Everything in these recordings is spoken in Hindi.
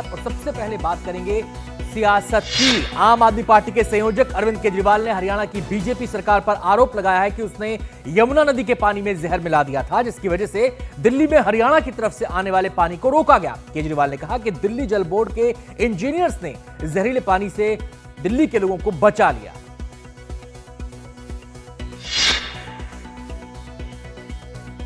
और सबसे पहले बात करेंगे सियासत की। आम आदमी पार्टी के संयोजक अरविंद केजरीवाल ने हरियाणा की बीजेपी सरकार पर आरोप लगाया है कि उसने यमुना नदी के पानी में जहर मिला दिया था, जिसकी वजह से दिल्ली में हरियाणा की तरफ से आने वाले पानी को रोका गया। केजरीवाल ने कहा कि दिल्ली जल बोर्ड के इंजीनियर्स ने जहरीले पानी से दिल्ली के लोगों को बचा लिया।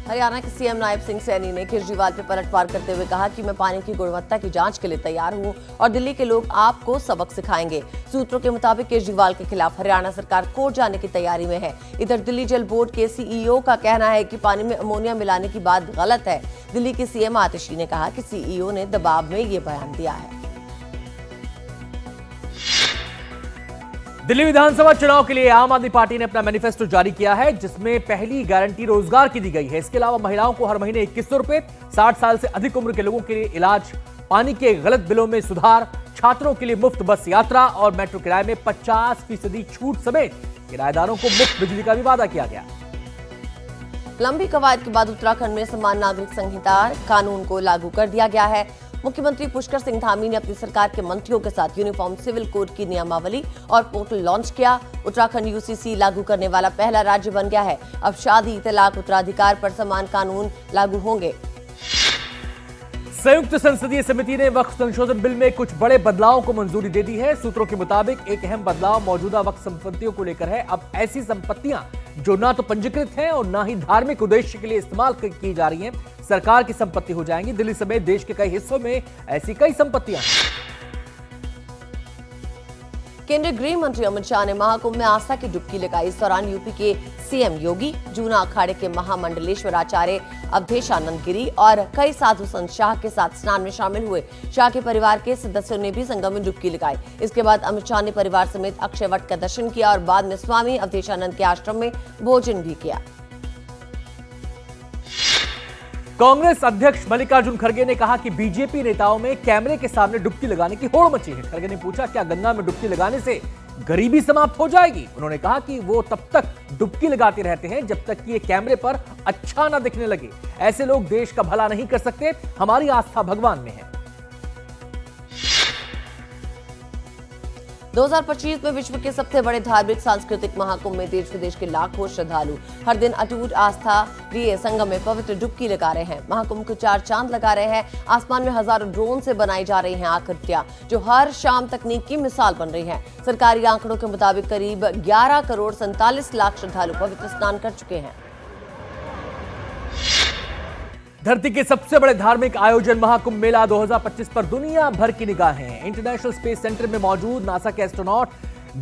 हरियाणा के सीएम नायब सिंह सैनी ने केजरीवाल पर पलटवार करते हुए कहा कि मैं पानी की गुणवत्ता की जांच के लिए तैयार हूं और दिल्ली के लोग आपको सबक सिखाएंगे। सूत्रों के मुताबिक केजरीवाल के खिलाफ हरियाणा सरकार कोर्ट जाने की तैयारी में है। इधर दिल्ली जल बोर्ड के सीईओ का कहना है कि पानी में अमोनिया मिलाने की बात गलत है। दिल्ली के सीएम आतिशी ने कहा कि सीईओ ने दबाव में ये बयान दिया है। दिल्ली विधानसभा चुनाव के लिए आम आदमी पार्टी ने अपना मैनिफेस्टो जारी किया है, जिसमें पहली गारंटी रोजगार की दी गई है। इसके अलावा महिलाओं को हर महीने 2100 रुपए, 60 साल से अधिक उम्र के लोगों के लिए इलाज, पानी के गलत बिलों में सुधार, छात्रों के लिए मुफ्त बस यात्रा और मेट्रो किराए में 50% छूट समेत किराएदारों को मुफ्त बिजली का भी वादा किया गया। लंबी कवायद के बाद उत्तराखंड में समान नागरिक संहिता कानून को लागू कर दिया गया है। मुख्यमंत्री पुष्कर सिंह धामी ने अपनी सरकार के मंत्रियों के साथ यूनिफॉर्म सिविल कोड की नियमावली और पोर्टल लॉन्च किया। उत्तराखंड यूसीसी लागू करने वाला पहला राज्य बन गया है। अब शादी, तलाक, उत्तराधिकार पर समान कानून लागू होंगे। संयुक्त संसदीय समिति ने वक्फ संशोधन बिल में कुछ बड़े बदलावों को मंजूरी दे दी है। सूत्रों के मुताबिक एक अहम बदलाव मौजूदा वक्फ संपत्तियों को लेकर है। अब ऐसी संपत्तियां जो ना तो पंजीकृत हैं और ना ही धार्मिक उद्देश्य के लिए इस्तेमाल की जा रही हैं, सरकार की संपत्ति हो जाएंगी। दिल्ली समेत देश के कई हिस्सों में ऐसी कई संपत्तियां हैं। केंद्रीय गृह मंत्री अमित शाह ने महाकुंभ में आस्था की डुबकी लगाई। इस दौरान यूपी के सीएम योगी, जूना अखाड़े के महामंडलेश्वर आचार्य अवधेशानंद गिरी और कई साधु संत शाह के साथ स्नान में शामिल हुए। शाह के परिवार के सदस्यों ने भी संगम में डुबकी लगाई। इसके बाद अमित शाह ने परिवार समेत अक्षयवट का दर्शन किया और बाद में स्वामी अवधेशानंद के आश्रम में भोजन भी किया। कांग्रेस अध्यक्ष मल्लिकार्जुन खड़गे ने कहा कि बीजेपी नेताओं में कैमरे के सामने डुबकी लगाने की होड़ मची है। खड़गे ने पूछा, क्या गंगा में डुबकी लगाने से गरीबी समाप्त हो जाएगी? उन्होंने कहा कि वो तब तक डुबकी लगाते रहते हैं जब तक कि ये कैमरे पर अच्छा ना दिखने लगे। ऐसे लोग देश का भला नहीं कर सकते। हमारी आस्था भगवान में है। 2025 में विश्व के सबसे बड़े धार्मिक सांस्कृतिक महाकुंभ में देश विदेश के लाखों श्रद्धालु हर दिन अटूट आस्था लिए संगम में पवित्र डुबकी लगा रहे हैं। महाकुंभ को 4 चांद लगा रहे हैं। आसमान में हजारों ड्रोन से बनाई जा रही हैं आकृतियां, जो हर शाम तकनीक की मिसाल बन रही हैं। सरकारी आंकड़ों के मुताबिक करीब 11 करोड़ 47 लाख श्रद्धालु पवित्र स्नान कर चुके हैं। धरती के सबसे बड़े धार्मिक आयोजन महाकुंभ मेला 2025 पर दुनिया भर की निगाहें हैं। इंटरनेशनल स्पेस सेंटर में मौजूद नासा के एस्ट्रोनॉट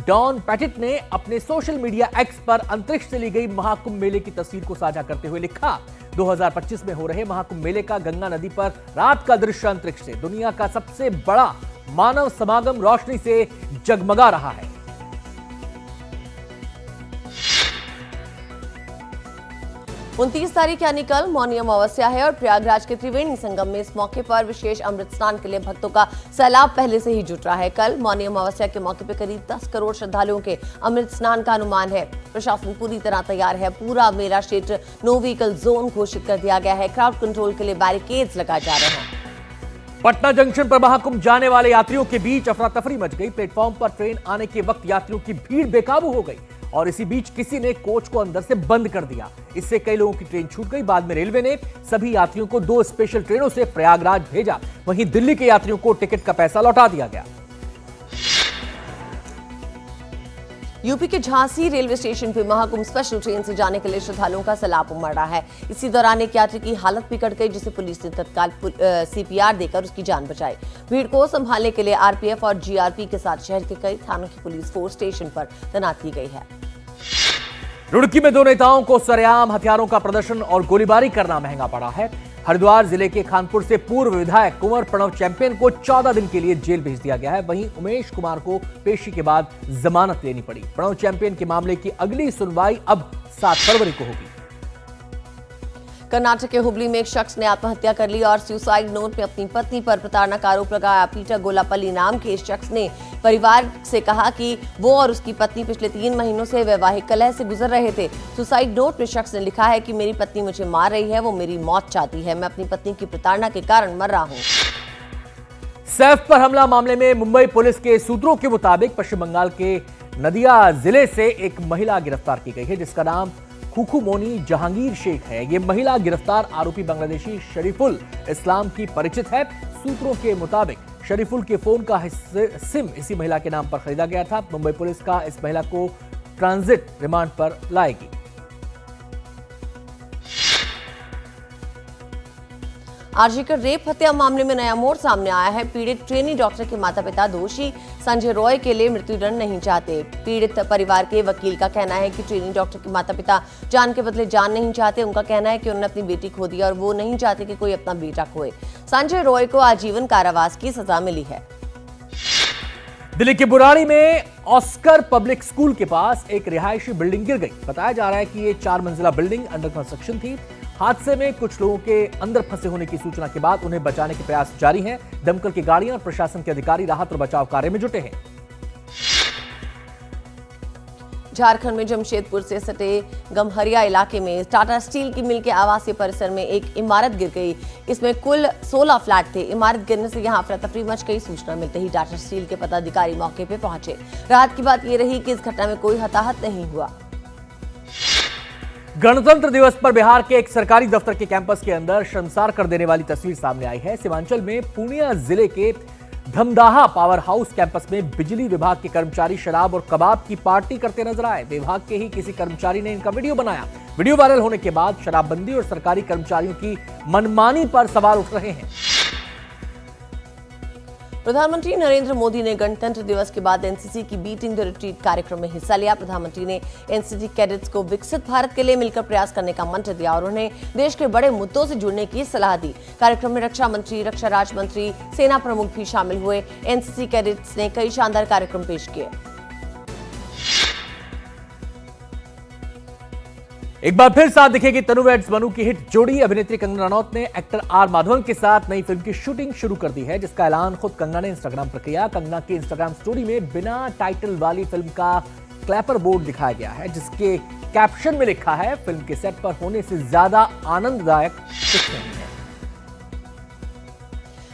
डॉन पैटिट ने अपने सोशल मीडिया एक्स पर अंतरिक्ष से ली गई महाकुंभ मेले की तस्वीर को साझा करते हुए लिखा, 2025 में हो रहे महाकुंभ मेले का गंगा नदी पर रात का दृश्य अंतरिक्ष से दुनिया का सबसे बड़ा मानव समागम रोशनी से जगमगा रहा है। 29 तारीख यानी कल मौनी अमावस्या है और प्रयागराज के त्रिवेणी संगम में इस मौके पर विशेष अमृत स्नान के लिए भक्तों का सैलाब पहले से ही जुट रहा है। कल मौनी अमावस्या के मौके पर करीब 10 करोड़ श्रद्धालुओं के अमृत स्नान का अनुमान है। प्रशासन पूरी तरह तैयार है। पूरा मेला क्षेत्र नो व्हीकल जोन घोषित कर दिया गया है। क्राउड कंट्रोल के लिए बैरिकेड्स लगाए जा रहे हैं। पटना जंक्शन पर महाकुंभ जाने वाले यात्रियों के बीच अफरा तफरी मच गई। प्लेटफॉर्म पर ट्रेन आने के वक्त यात्रियों की भीड़ बेकाबू हो गई और इसी बीच किसी ने कोच को अंदर से बंद कर दिया। इससे कई लोगों की ट्रेन छूट गई। बाद में रेलवे ने सभी यात्रियों को 2 स्पेशल ट्रेनों से प्रयागराज भेजा। वहीं दिल्ली के यात्रियों को टिकट का पैसा लौटा दिया गया। यूपी के झांसी रेलवे स्टेशन पर महाकुंभ स्पेशल ट्रेन से जाने के लिए श्रद्धालुओं का सैलाब उमड़ रहा है। इसी दौरान एक यात्री की हालत बिगड़ गई, जिसे पुलिस ने तत्काल सीपीआर देकर उसकी जान बचाई। भीड़ को संभालने के लिए आरपीएफ और जीआरपी के साथ शहर के कई थानों की पुलिस फोर्स स्टेशन पर तैनात की गई है। रुड़की में 2 नेताओं को सरेआम हथियारों का प्रदर्शन और गोलीबारी करना महंगा पड़ा है। हरिद्वार जिले के खानपुर से पूर्व विधायक कुंवर प्रणव चैंपियन को 14 दिन के लिए जेल भेज दिया गया है। वहीं उमेश कुमार को पेशी के बाद जमानत लेनी पड़ी। प्रणव चैंपियन के मामले की अगली सुनवाई अब 7 फरवरी को होगी। कर्नाटक के हुबली में एक शख्स ने आत्महत्या कर ली और सुसाइड नोट में अपनी पत्नी पर प्रताड़ना का आरोप लगाया। पीटर गोलापल्ली नाम के इस शख्स ने परिवार से कहा कि वो और उसकी पत्नी पिछले 3 महीनों से वैवाहिक कलह से गुजर रहे थे। सुसाइड नोट में शख्स ने लिखा है कि मेरी पत्नी मुझे मार रही है, वो मेरी मौत चाहती है, मैं अपनी पत्नी की प्रताड़ना के कारण मर रहा हूँ। सैफ पर हमला मामले में मुंबई पुलिस के सूत्रों के मुताबिक पश्चिम बंगाल के नदिया जिले से एक महिला गिरफ्तार की गई है, जिसका नाम खुखू मोनी जहांगीर शेख है। यह महिला गिरफ्तार आरोपी बांग्लादेशी शरीफुल इस्लाम की परिचित है। सूत्रों के मुताबिक शरीफुल के फोन का सिम इसी महिला के नाम पर खरीदा गया था। मुंबई पुलिस का इस महिला को ट्रांजिट रिमांड पर लाएगी। आरजीकर रेप हत्या मामले में नया मोड़ सामने आया है। पीड़ित ट्रेनी डॉक्टर के माता पिता दोषी संजय रॉय के लिए मृत्युदंड नहीं चाहते। पीड़ित परिवार के वकील का कहना है कि ट्रेनी डॉक्टर के माता पिता जान के बदले जान नहीं चाहते। उनका कहना है कि उन्होंने अपनी बेटी खो दी और वो नहीं चाहते कि कोई अपना बेटा खोए। संजय रॉय को आजीवन कारावास की सजा मिली है। दिल्ली के बुराड़ी में ऑस्कर पब्लिक स्कूल के पास एक रिहायशी बिल्डिंग गिर गई। बताया जा रहा है कि ये 4 मंजिला बिल्डिंग अंडर कंस्ट्रक्शन थी। हादसे में कुछ लोगों के अंदर फंसे होने की सूचना के बाद उन्हें बचाने के प्रयास जारी हैं। दमकल की गाड़ियां और प्रशासन के अधिकारी राहत और बचाव कार्य में जुटे हैं। झारखंड में जमशेदपुर से सटे गमहरिया इलाके में टाटा स्टील की मिल के आवासीय परिसर में एक इमारत गिर गई। इसमें कुल 16 फ्लैट थे। इमारत गिरने से यहां अफरा तफरी मच गई। सूचना मिलते ही टाटा स्टील के पदाधिकारी मौके पर पहुंचे। राहत की बात यह रही कि इस घटना में कोई हताहत नहीं हुआ। गणतंत्र दिवस पर बिहार के एक सरकारी दफ्तर के कैंपस के अंदर शर्मसार कर देने वाली तस्वीर सामने आई है। सीमांचल में पूर्णिया जिले के धमदाहा पावर हाउस कैंपस में बिजली विभाग के कर्मचारी शराब और कबाब की पार्टी करते नजर आए। विभाग के ही किसी कर्मचारी ने इनका वीडियो बनाया। वीडियो वायरल होने के बाद शराबबंदी और सरकारी कर्मचारियों की मनमानी पर सवाल उठ रहे हैं। प्रधानमंत्री नरेंद्र मोदी ने गणतंत्र दिवस के बाद एनसीसी की बीटिंग द रिट्रीट कार्यक्रम में हिस्सा लिया। प्रधानमंत्री ने एनसीसी कैडेट्स को विकसित भारत के लिए मिलकर प्रयास करने का मंत्र दिया और उन्हें देश के बड़े मुद्दों से जुड़ने की सलाह दी। कार्यक्रम में रक्षा मंत्री, रक्षा राज्य मंत्री, सेना प्रमुख भी शामिल हुए। एनसीसी कैडेट्स ने कई शानदार कार्यक्रम पेश किए। एक बार फिर साथ दिखेगी तनु वेड्स मनु की हिट जोड़ी। अभिनेत्री कंगना रनौत ने एक्टर आर माधवन के साथ नई फिल्म की शूटिंग शुरू कर दी है, जिसका ऐलान खुद कंगना ने इंस्टाग्राम पर किया। कंगना की इंस्टाग्राम स्टोरी में बिना टाइटल वाली फिल्म का क्लैपर बोर्ड दिखाया गया है, जिसके कैप्शन में लिखा है, फिल्म के सेट पर होने से ज्यादा आनंददायक कुछ नहीं है।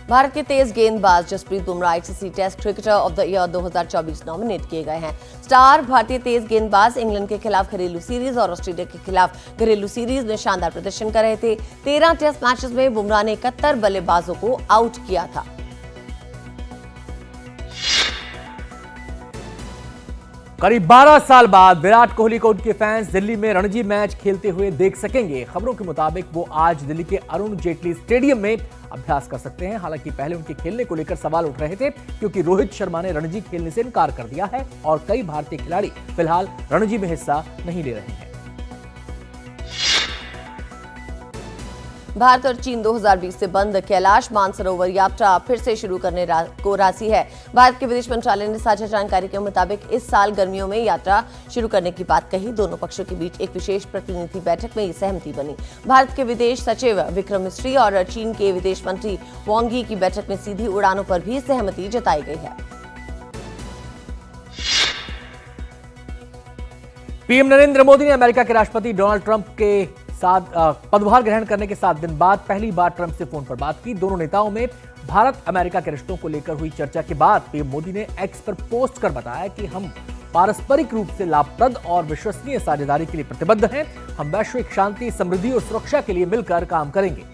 भारत के तेज गेंदबाज Jasprit Bumrah ICC test cricketer of the year 2024 nominate किए गए हैं। स्टार भारतीय तेज गेंदबाज इंग्लैंड के खिलाफ घरेलू सीरीज और ऑस्ट्रेलिया के खिलाफ घरेलू सीरीज में शानदार प्रदर्शन कर रहे थे। 13 टेस्ट मैचेस में बुमराह ने 71 बल्लेबाजों को आउट किया था। करीब 12 साल बाद विराट कोहली को उनके फैंस दिल्ली में रणजी मैच खेलते हुए देख सकेंगे। खबरों के मुताबिक वो आज दिल्ली के अरुण जेटली स्टेडियम में अभ्यास कर सकते हैं। हालांकि पहले उनके खेलने को लेकर सवाल उठ रहे थे, क्योंकि रोहित शर्मा ने रणजी खेलने से इनकार कर दिया है और कई भारतीय खिलाड़ी फिलहाल रणजी में हिस्सा नहीं ले रहे हैं। भारत और चीन 2020 से बंद कैलाश मानसरोवर यात्रा फिर से शुरू करने को राजी है। भारत के विदेश मंत्रालय ने साझा जानकारी के मुताबिक इस साल गर्मियों में यात्रा शुरू करने की बात कही। दोनों पक्षों के बीच एक विशेष प्रतिनिधि बैठक में ये सहमति बनी। भारत के विदेश सचिव विक्रम मिस्री और चीन के विदेश मंत्री वांग यी की बैठक में सीधी उड़ानों पर भी सहमति जताई गई है। पीएम नरेंद्र मोदी ने अमेरिका के राष्ट्रपति डोनाल्ड ट्रंप के साथ पदभार ग्रहण करने के 7 दिन बाद पहली बार ट्रंप से फोन पर बात की। दोनों नेताओं में भारत अमेरिका के रिश्तों को लेकर हुई चर्चा के बाद पीएम मोदी ने एक्स पर पोस्ट कर बताया कि हम पारस्परिक रूप से लाभप्रद और विश्वसनीय साझेदारी के लिए प्रतिबद्ध हैं। हम वैश्विक शांति, समृद्धि और सुरक्षा के लिए मिलकर काम करेंगे।